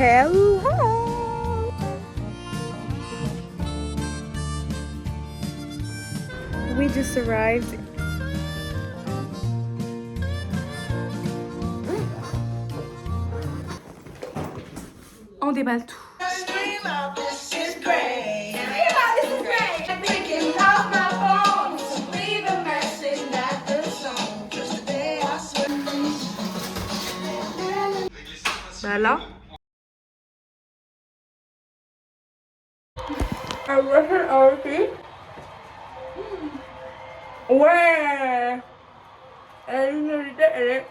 Hello! We just arrived. On déballe tout. Bah là. Ouais. Elle est.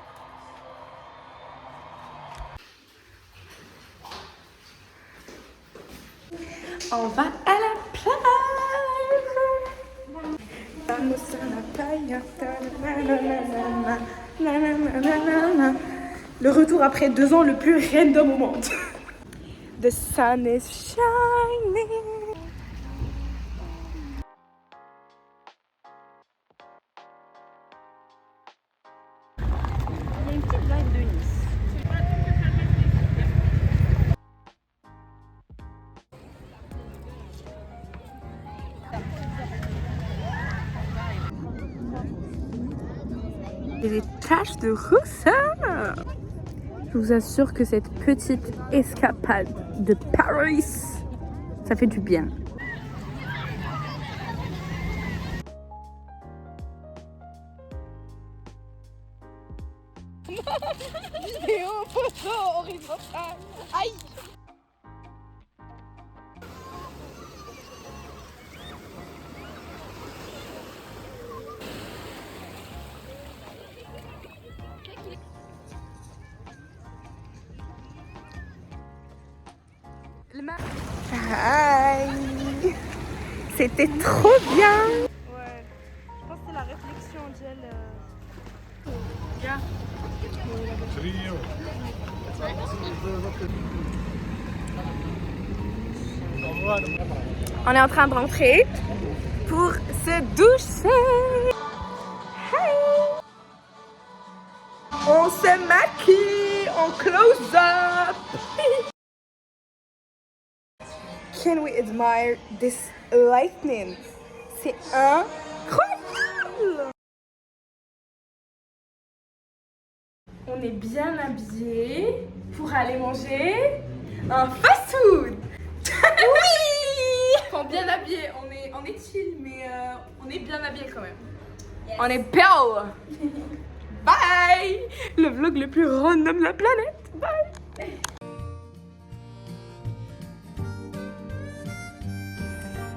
On va à la plage. Vamos a la playa. Le retour après 2 ans le plus random au monde. The sun is shining. Il y a une petite vibe de Nice. Et des taches de rousseur. Je vous assure que cette petite escapade de Paris, ça fait du bien. Vidéo photo horizontale. Aïe. Hi. C'était trop bien. Ouais, je pense que c'est la réflexion d'elle. Bien. On est en train de rentrer pour se doucher. Hey. On se maquille en close-up. Can we admire this lightning? C'est incroyable! On est bien habillés pour aller manger un fast-food. Oui! Enfin, bien habillés, on est chill, mais on est bien habillés quand même. Yes. On est belle. Bye! Le vlog le plus random de la planète. Bye!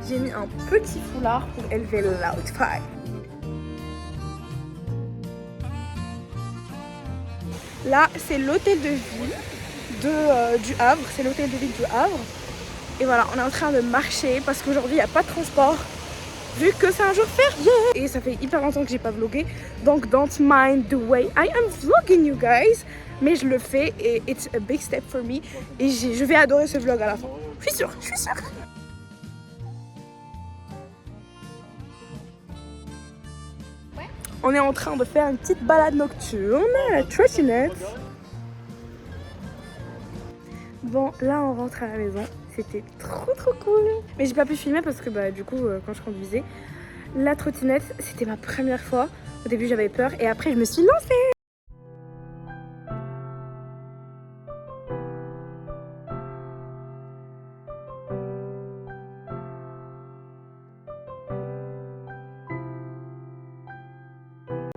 J'ai mis un petit foulard pour élever l'outfit. Là, c'est l'hôtel de ville du Havre. C'est l'hôtel de ville du Havre. Et voilà, on est en train de marcher parce qu'aujourd'hui, il n'y a pas de transport. Vu que c'est un jour férié. Et ça fait hyper longtemps que j'ai pas vlogué. Donc, don't mind the way I am vlogging, you guys. Mais je le fais et it's a big step for me. Et je vais adorer ce vlog à la fin. Je suis sûre, je suis sûre. On est en train de faire une petite balade nocturne à la trottinette. Bon, là on rentre à la maison. C'était trop cool. Mais j'ai pas pu filmer parce que du coup, quand je conduisais, la trottinette, c'était ma première fois. Au début j'avais peur et après je me suis lancée.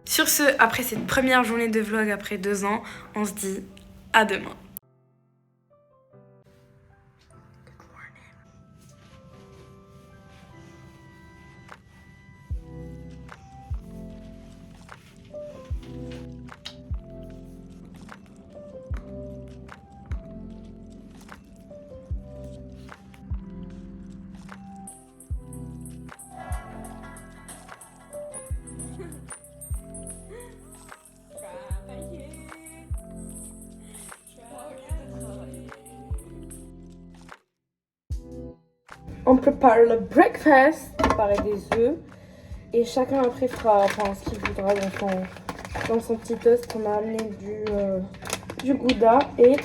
Sur ce, après cette première journée de vlog après 2 ans, on se dit à demain. On prépare le breakfast, préparer des œufs et chacun après fera ce qu'il voudra dans son petit toast. On a amené du gouda et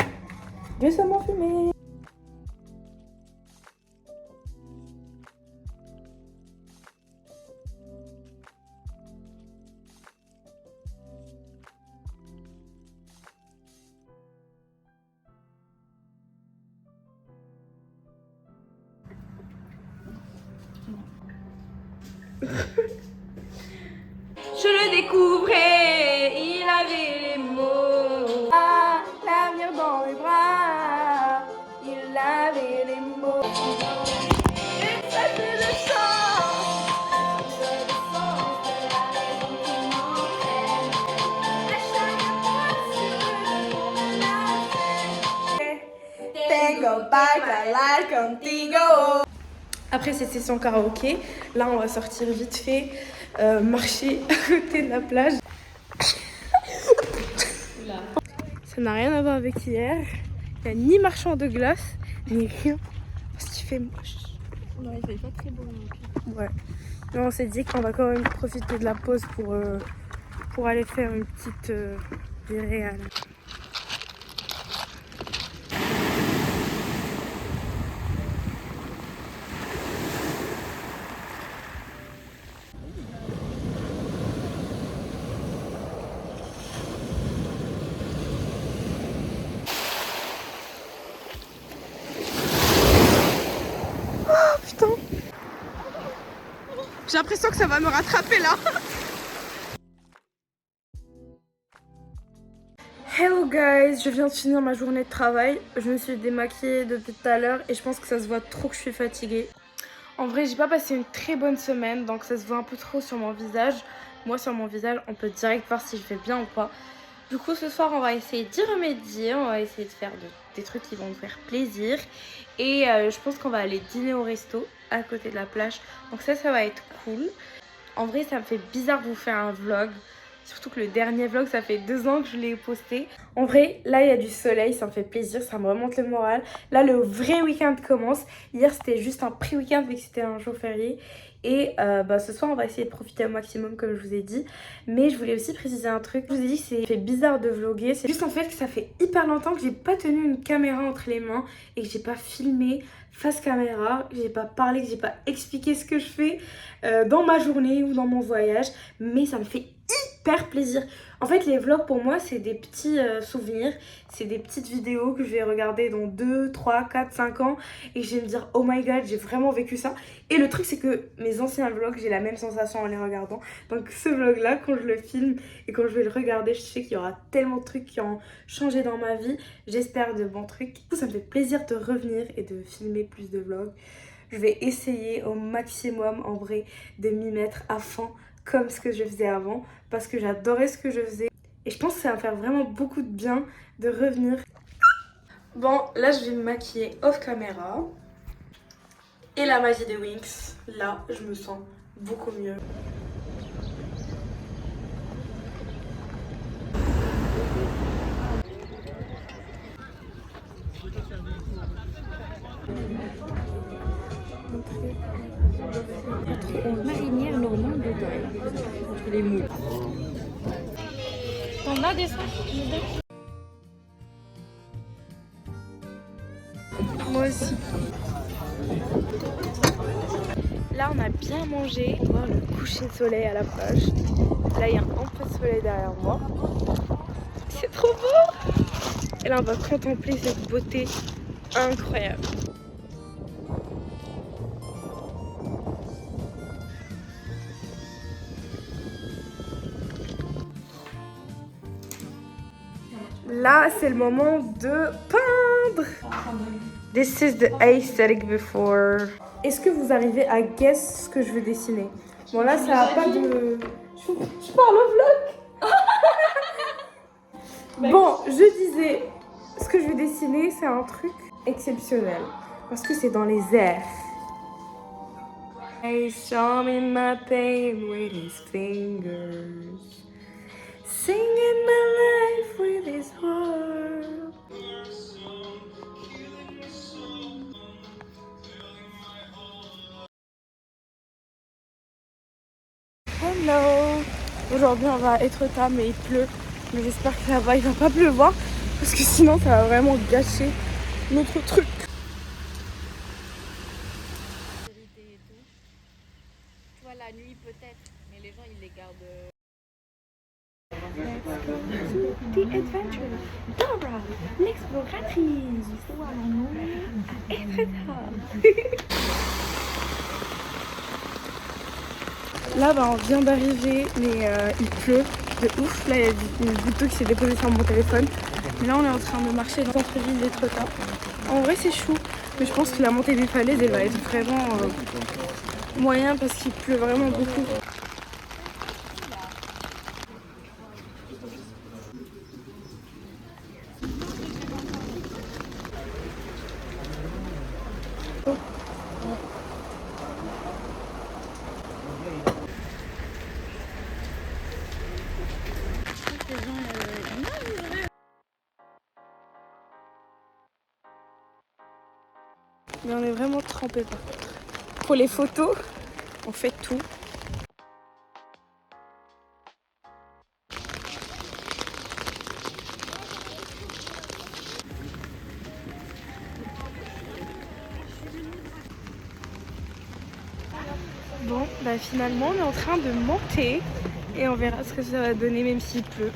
Récemment fumé. Je le découvrais, il avait les mots. Ah, l'avenir dans les bras, il avait les mots. Et ça c'est le sens, le sens de la raison qui m'entraîne. À chaque fois sur la scène. Tengo para bailar contigo. Après cette session karaoké, là on va sortir vite fait, marcher à côté de la plage. Ça n'a rien à voir avec hier. Il n'y a ni marchand de glace, ni rien. Parce qu'il fait moche. Non, il fait pas très beau. Ouais. Mais on s'est dit qu'on va quand même profiter de la pause pour aller faire une petite virée à la... Putain, j'ai l'impression que ça va me rattraper là. Hello guys, je viens de finir ma journée de travail. Je me suis démaquillée depuis tout à l'heure et je pense que ça se voit trop que je suis fatiguée. En vrai, j'ai pas passé une très bonne semaine, donc ça se voit un peu trop sur mon visage. Moi, sur mon visage, on peut direct voir si je vais bien ou pas. Du coup, ce soir, on va essayer d'y remédier. On va essayer de faire des trucs qui vont nous faire plaisir. Et je pense qu'on va aller dîner au resto à côté de la plage. Donc ça va être cool. En vrai, ça me fait bizarre de vous faire un vlog. Surtout que le dernier vlog, ça fait 2 ans que je l'ai posté. En vrai, là, il y a du soleil, ça me fait plaisir, ça me remonte le moral. Là, le vrai week-end commence. Hier, c'était juste un pré-week-end vu que c'était un jour férié. Et ce soir, on va essayer de profiter au maximum, comme je vous ai dit. Mais je voulais aussi préciser un truc. Je vous ai dit que ça fait bizarre de vlogger. C'est juste en fait que ça fait hyper longtemps que j'ai pas tenu une caméra entre les mains et que j'ai pas filmé face caméra, que j'ai pas parlé, que j'ai pas expliqué ce que je fais dans ma journée ou dans mon voyage. Mais ça me fait hyper plaisir. En fait, les vlogs pour moi, c'est des petits souvenirs. C'est des petites vidéos que je vais regarder dans 2, 3, 4, 5 ans. Et je vais me dire, oh my god, j'ai vraiment vécu ça. Et le truc, c'est que mes anciens vlogs, j'ai la même sensation en les regardant. Donc ce vlog-là, quand je le filme et quand je vais le regarder, je sais qu'il y aura tellement de trucs qui ont changé dans ma vie. J'espère de bons trucs. Du coup, ça me fait plaisir de revenir et de filmer plus de vlogs. Je vais essayer au maximum, en vrai, de m'y mettre à fond comme ce que je faisais avant. Parce que j'adorais ce que je faisais. Et je pense que ça va me faire vraiment beaucoup de bien de revenir. Bon, là, je vais me maquiller off caméra. Et la magie des Winx, là, je me sens beaucoup mieux. Marinière normande de taille. Entre les moules. T'en as des sacs? Moi aussi. Là, on a bien mangé. On va voir le coucher de soleil à la plage. Là, il y a un peu de soleil derrière moi. C'est trop beau! Et là, on va contempler cette beauté incroyable. Là, c'est le moment de peindre. This is the aesthetic before. Est-ce que vous arrivez à guess ce que je veux dessiner? Bon, là, ça n'a pas de... Je parle au vlog. Bon, je disais, ce que je vais dessiner, c'est un truc exceptionnel. Parce que c'est dans les airs. Hey, show me my pain with his fingers. Singing my life with his heart. Hello. Aujourd'hui on va être tard mais il pleut. Mais j'espère que là-bas il va pas pleuvoir. Parce que sinon ça va vraiment gâcher notre truc. Tu vois, la nuit peut-être, mais les gens ils les gardent. Let's go to the adventure. Dora, l'exploratrice. Où allons-nous? À Etretat. Là, bah, on vient d'arriver, mais il pleut de ouf. Là, il y a une goutte d'eau qui s'est déposée sur mon téléphone. Et là, on est en train de marcher dans le centre-ville d'Etretat. En vrai, c'est chou, mais je pense que la montée des falaises, elle va être vraiment moyen parce qu'il pleut vraiment beaucoup. Mais on est vraiment trempés par contre. Pour les photos, on fait tout. Bon, bah finalement on est en train de monter et on verra ce que ça va donner même s'il pleut.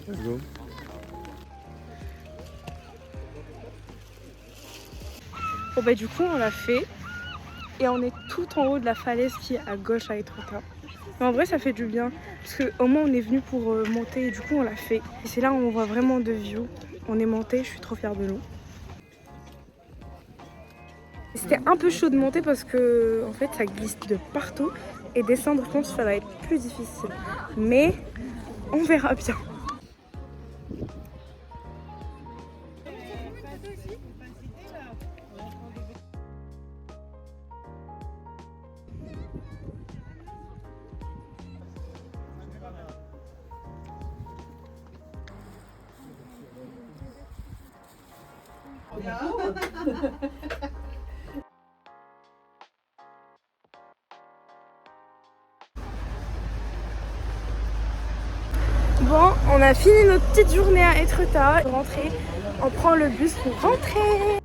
Let's go. Bon bah du coup on l'a fait et on est tout en haut de la falaise qui est à gauche à Etretat. Mais en vrai ça fait du bien parce qu'au moins on est venu pour monter et du coup on l'a fait. Et c'est là où on voit vraiment de view. On est monté, je suis trop fière de nous. C'était un peu chaud de monter parce que en fait ça glisse de partout et descendre je pense que ça va être plus difficile. Mais on verra bien. Bon, on a fini notre petite journée à Etretat. Rentrer, on prend le bus pour rentrer.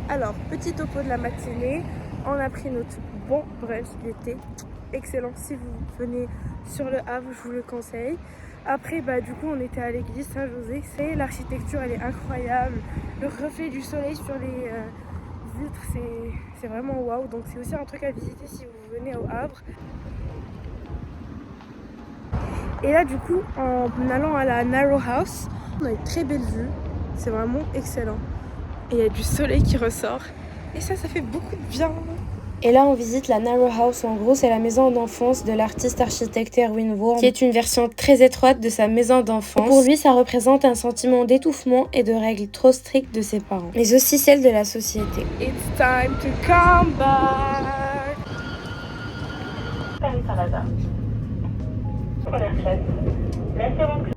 Alors, petit topo de la matinée, on a pris notre bon brunch, il était excellent. Si vous venez sur le Havre, je vous le conseille. Après, bah, du coup, on était à l'église Saint-José. L'architecture, elle est incroyable. Le reflet du soleil sur les vitres, c'est vraiment waouh. Donc, c'est aussi un truc à visiter si vous venez au Havre. Et là, du coup, en allant à la Narrow House, on a une très belle vue. C'est vraiment excellent. Et il y a du soleil qui ressort. Et ça fait beaucoup de bien. Et là, on visite la Narrow House. En gros, c'est la maison d'enfance de l'artiste architecte Erwin Wurm, qui est une version très étroite de sa maison d'enfance. Pour lui, ça représente un sentiment d'étouffement et de règles trop strictes de ses parents, mais aussi celle de la société. It's time to come back. Paris Saint-Lazare. Première classe. Laissez-vous